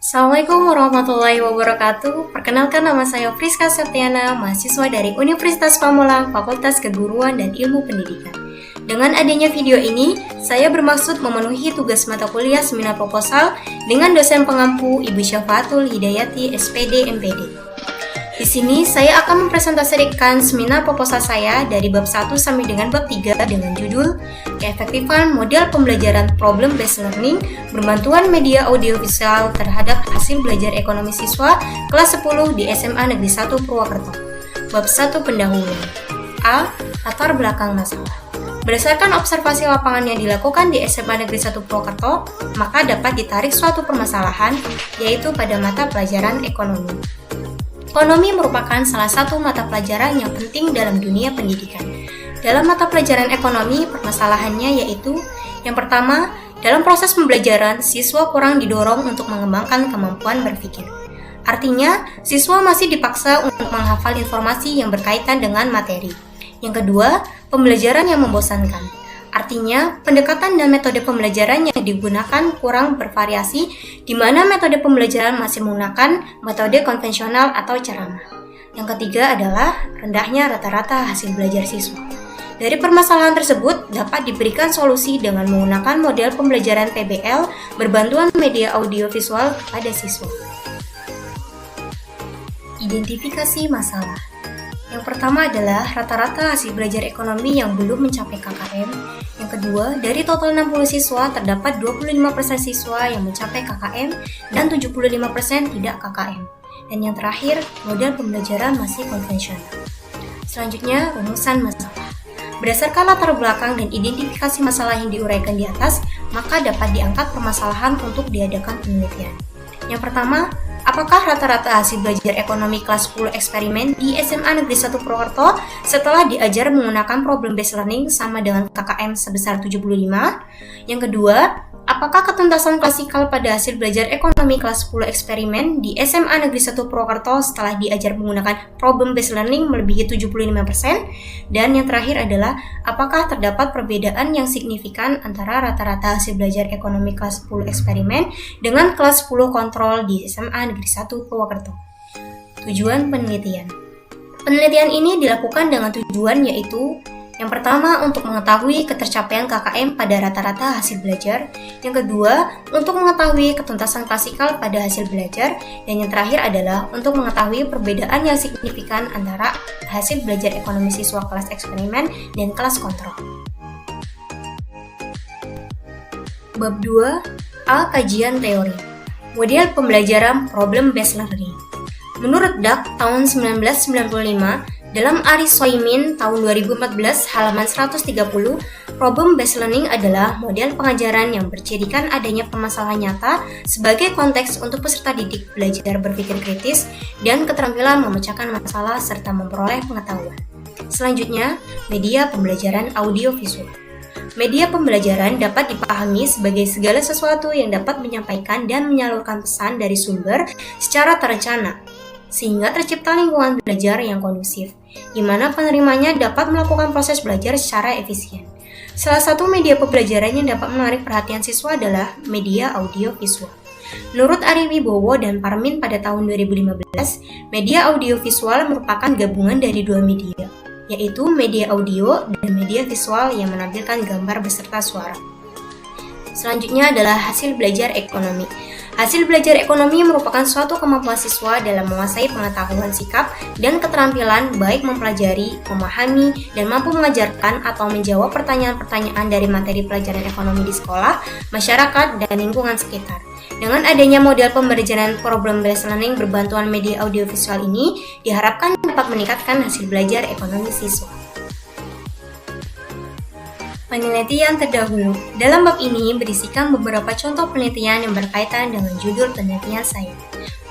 Assalamualaikum warahmatullahi wabarakatuh. Perkenalkan, nama saya Friska Septiana, mahasiswa dari Universitas Pamulang, Fakultas Keguruan dan Ilmu Pendidikan. Dengan adanya video ini, saya bermaksud memenuhi tugas mata kuliah seminar proposal dengan dosen pengampu Ibu Syafaatul Hidayati, SPD, MPD. Di sini saya akan mempresentasikan seminar proposal saya dari bab 1 sampai dengan bab 3 dengan judul Keefektifan Model Pembelajaran Problem Based Learning Berbantuan Media Audiovisual Terhadap Hasil Belajar Ekonomi Siswa kelas 10 di SMA Negeri 1 Purwokerto. Bab 1 Pendahuluan. A. Latar belakang masalah. Berdasarkan observasi lapangan yang dilakukan di SMA Negeri 1 Purwokerto, maka dapat ditarik suatu permasalahan, yaitu pada mata pelajaran ekonomi. Ekonomi merupakan salah satu mata pelajaran yang penting dalam dunia pendidikan. Dalam mata pelajaran ekonomi, permasalahannya yaitu yang pertama, dalam proses pembelajaran, siswa kurang didorong untuk mengembangkan kemampuan berpikir. Artinya, siswa masih dipaksa untuk menghafal informasi yang berkaitan dengan materi. Yang kedua, pembelajaran yang membosankan. Artinya, pendekatan dan metode pembelajaran yang digunakan kurang bervariasi, di mana metode pembelajaran masih menggunakan metode konvensional atau ceramah. Yang ketiga adalah rendahnya rata-rata hasil belajar siswa. Dari permasalahan tersebut, dapat diberikan solusi dengan menggunakan model pembelajaran PBL berbantuan media audiovisual kepada siswa. Identifikasi masalah. Yang pertama adalah rata-rata hasil belajar ekonomi yang belum mencapai KKM. Yang kedua, dari total 60 siswa terdapat 25% siswa yang mencapai KKM dan 75% tidak KKM. Dan yang terakhir, model pembelajaran masih konvensional. Selanjutnya, rumusan masalah. Berdasarkan latar belakang dan identifikasi masalah yang diuraikan di atas, maka dapat diangkat permasalahan untuk diadakan penelitian. Yang pertama, apakah rata-rata hasil belajar ekonomi kelas 10 eksperimen di SMA Negeri 1 Purwokerto setelah diajar menggunakan problem based learning sama dengan KKM sebesar 75? Yang kedua, apakah ketuntasan klasikal pada hasil belajar ekonomi kelas 10 eksperimen di SMA Negeri 1 Purwokerto setelah diajar menggunakan problem based learning melebihi 75%? Dan yang terakhir adalah, apakah terdapat perbedaan yang signifikan antara rata-rata hasil belajar ekonomi kelas 10 eksperimen dengan kelas 10 kontrol di SMA Negeri 1 Purwokerto? Tujuan penelitian. Penelitian ini dilakukan dengan tujuan yaitu yang pertama, untuk mengetahui ketercapaian KKM pada rata-rata hasil belajar. Yang kedua, untuk mengetahui ketuntasan klasikal pada hasil belajar. Dan yang terakhir adalah untuk mengetahui perbedaan yang signifikan antara hasil belajar ekonomi siswa kelas eksperimen dan kelas kontrol. Bab 2. A. Kajian teori. Model pembelajaran problem based learning. Menurut Dak tahun 1995, dalam Aris Soimin tahun 2014 halaman 130, problem based learning adalah model pengajaran yang bercirikan adanya permasalahan nyata sebagai konteks untuk peserta didik belajar berpikir kritis dan keterampilan memecahkan masalah serta memperoleh pengetahuan. Selanjutnya, media pembelajaran audiovisual. Media pembelajaran dapat dipahami sebagai segala sesuatu yang dapat menyampaikan dan menyalurkan pesan dari sumber secara terencana, sehingga tercipta lingkungan belajar yang kondusif, di mana penerimanya dapat melakukan proses belajar secara efisien. Salah satu media pembelajaran yang dapat menarik perhatian siswa adalah media audiovisual. Menurut Ari Wibowo dan Parmin pada tahun 2015, media audiovisual merupakan gabungan dari dua media, yaitu media audio dan media visual yang menampilkan gambar beserta suara. Selanjutnya adalah hasil belajar ekonomi. Hasil belajar ekonomi merupakan suatu kemampuan siswa dalam menguasai pengetahuan sikap dan keterampilan baik mempelajari, memahami, dan mampu mengajarkan atau menjawab pertanyaan-pertanyaan dari materi pelajaran ekonomi di sekolah, masyarakat, dan lingkungan sekitar. Dengan adanya model pembelajaran problem based learning berbantuan media audiovisual ini, diharapkan dapat meningkatkan hasil belajar ekonomi siswa. Penelitian terdahulu. Dalam bab ini berisikan beberapa contoh penelitian yang berkaitan dengan judul penelitian saya.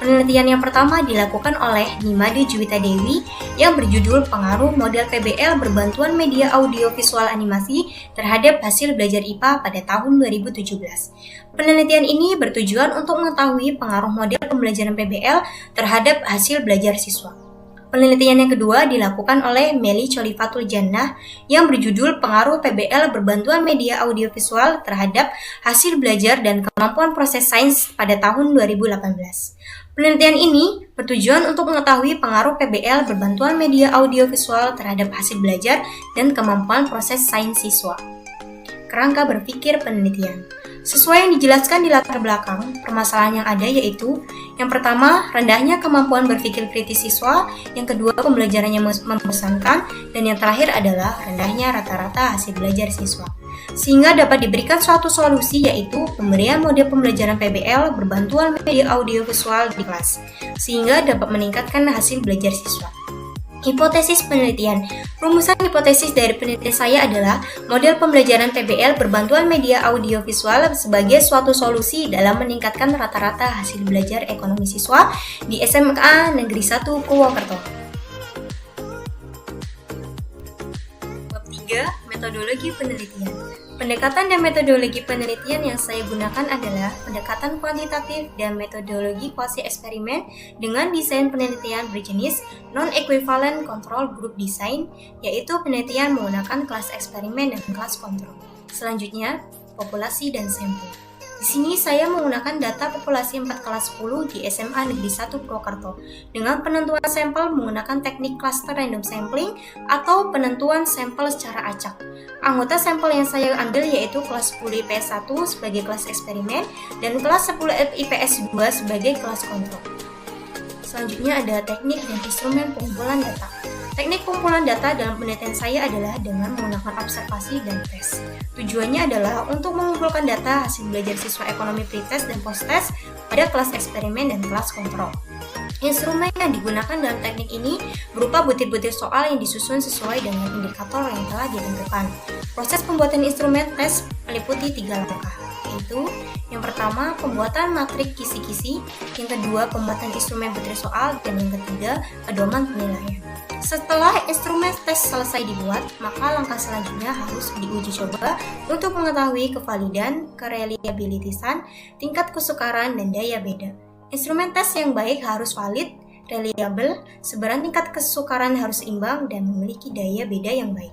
Penelitian yang pertama dilakukan oleh Nimade Juwita Dewi yang berjudul Pengaruh Model PBL Berbantuan Media Audiovisual Animasi terhadap Hasil Belajar IPA pada tahun 2017. Penelitian ini bertujuan untuk mengetahui pengaruh model pembelajaran PBL terhadap hasil belajar siswa. Penelitian yang kedua dilakukan oleh Meli Cholifatul Jannah yang berjudul Pengaruh PBL Berbantuan Media Audiovisual terhadap Hasil Belajar dan Kemampuan Proses Sains pada tahun 2018. Penelitian ini bertujuan untuk mengetahui pengaruh PBL berbantuan media audiovisual terhadap hasil belajar dan kemampuan proses sains siswa. Kerangka berpikir penelitian. Sesuai yang dijelaskan di latar belakang, permasalahan yang ada yaitu yang pertama, rendahnya kemampuan berpikir kritis siswa, yang kedua, pembelajarannya membosankan, dan yang terakhir adalah rendahnya rata-rata hasil belajar siswa. Sehingga dapat diberikan suatu solusi yaitu pemberian model pembelajaran PBL berbantuan media audiovisual di kelas, sehingga dapat meningkatkan hasil belajar siswa. Hipotesis penelitian. Rumusan hipotesis dari penelitian saya adalah model pembelajaran PBL berbantuan media audiovisual sebagai suatu solusi dalam meningkatkan rata-rata hasil belajar ekonomi siswa di SMK Negeri 1 Purwokerto. Bab 3. Metodologi penelitian. Pendekatan dan metodologi penelitian yang saya gunakan adalah pendekatan kuantitatif dan metodologi kuasi eksperimen dengan desain penelitian berjenis non-equivalent control group design, yaitu penelitian menggunakan kelas eksperimen dan kelas kontrol. Selanjutnya, populasi dan sampel. Di sini saya menggunakan data populasi 4 kelas 10 di SMA Negeri 1 Purwokerto dengan penentuan sampel menggunakan teknik cluster random sampling atau penentuan sampel secara acak. Anggota sampel yang saya ambil yaitu kelas 10 IPS 1 sebagai kelas eksperimen dan kelas 10 IPS 2 sebagai kelas kontrol. Selanjutnya ada teknik dan instrumen pengumpulan data. Teknik pengumpulan data dalam penelitian saya adalah dengan menggunakan observasi dan tes. Tujuannya adalah untuk mengumpulkan data hasil belajar siswa ekonomi pretest dan post-test pada kelas eksperimen dan kelas kontrol. Instrumen yang digunakan dalam teknik ini berupa butir-butir soal yang disusun sesuai dengan indikator yang telah ditentukan. Proses pembuatan instrumen tes meliputi 3 langkah, yaitu yang pertama, pembuatan matrik kisi-kisi, yang kedua, pembuatan instrumen butir soal, dan yang ketiga, pedoman penilaian. Setelah instrumen tes selesai dibuat, maka langkah selanjutnya harus diuji coba untuk mengetahui kevalidan, kereliabilitasan, tingkat kesukaran, dan daya beda. Instrumen tes yang baik harus valid, reliable, sebaran tingkat kesukaran harus imbang, dan memiliki daya beda yang baik.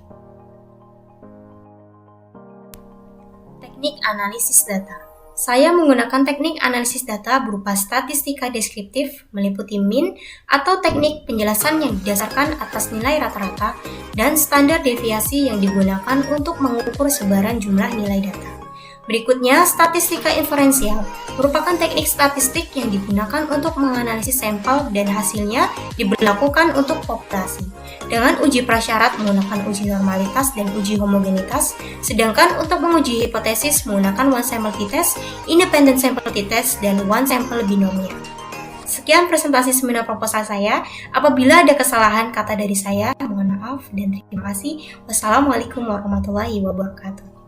Teknik analisis data. Saya menggunakan teknik analisis data berupa statistika deskriptif, meliputi mean atau teknik penjelasan yang didasarkan atas nilai rata-rata dan standar deviasi yang digunakan untuk mengukur sebaran jumlah nilai data. Berikutnya, statistika inferensial merupakan teknik statistik yang digunakan untuk menganalisis sampel dan hasilnya diberlakukan untuk populasi. Dengan uji prasyarat menggunakan uji normalitas dan uji homogenitas, sedangkan untuk menguji hipotesis menggunakan one sample t-test, independent sample t-test, dan one sample binomial. Sekian presentasi seminar proposal saya. Apabila ada kesalahan kata dari saya, mohon maaf dan terima kasih. Wassalamualaikum warahmatullahi wabarakatuh.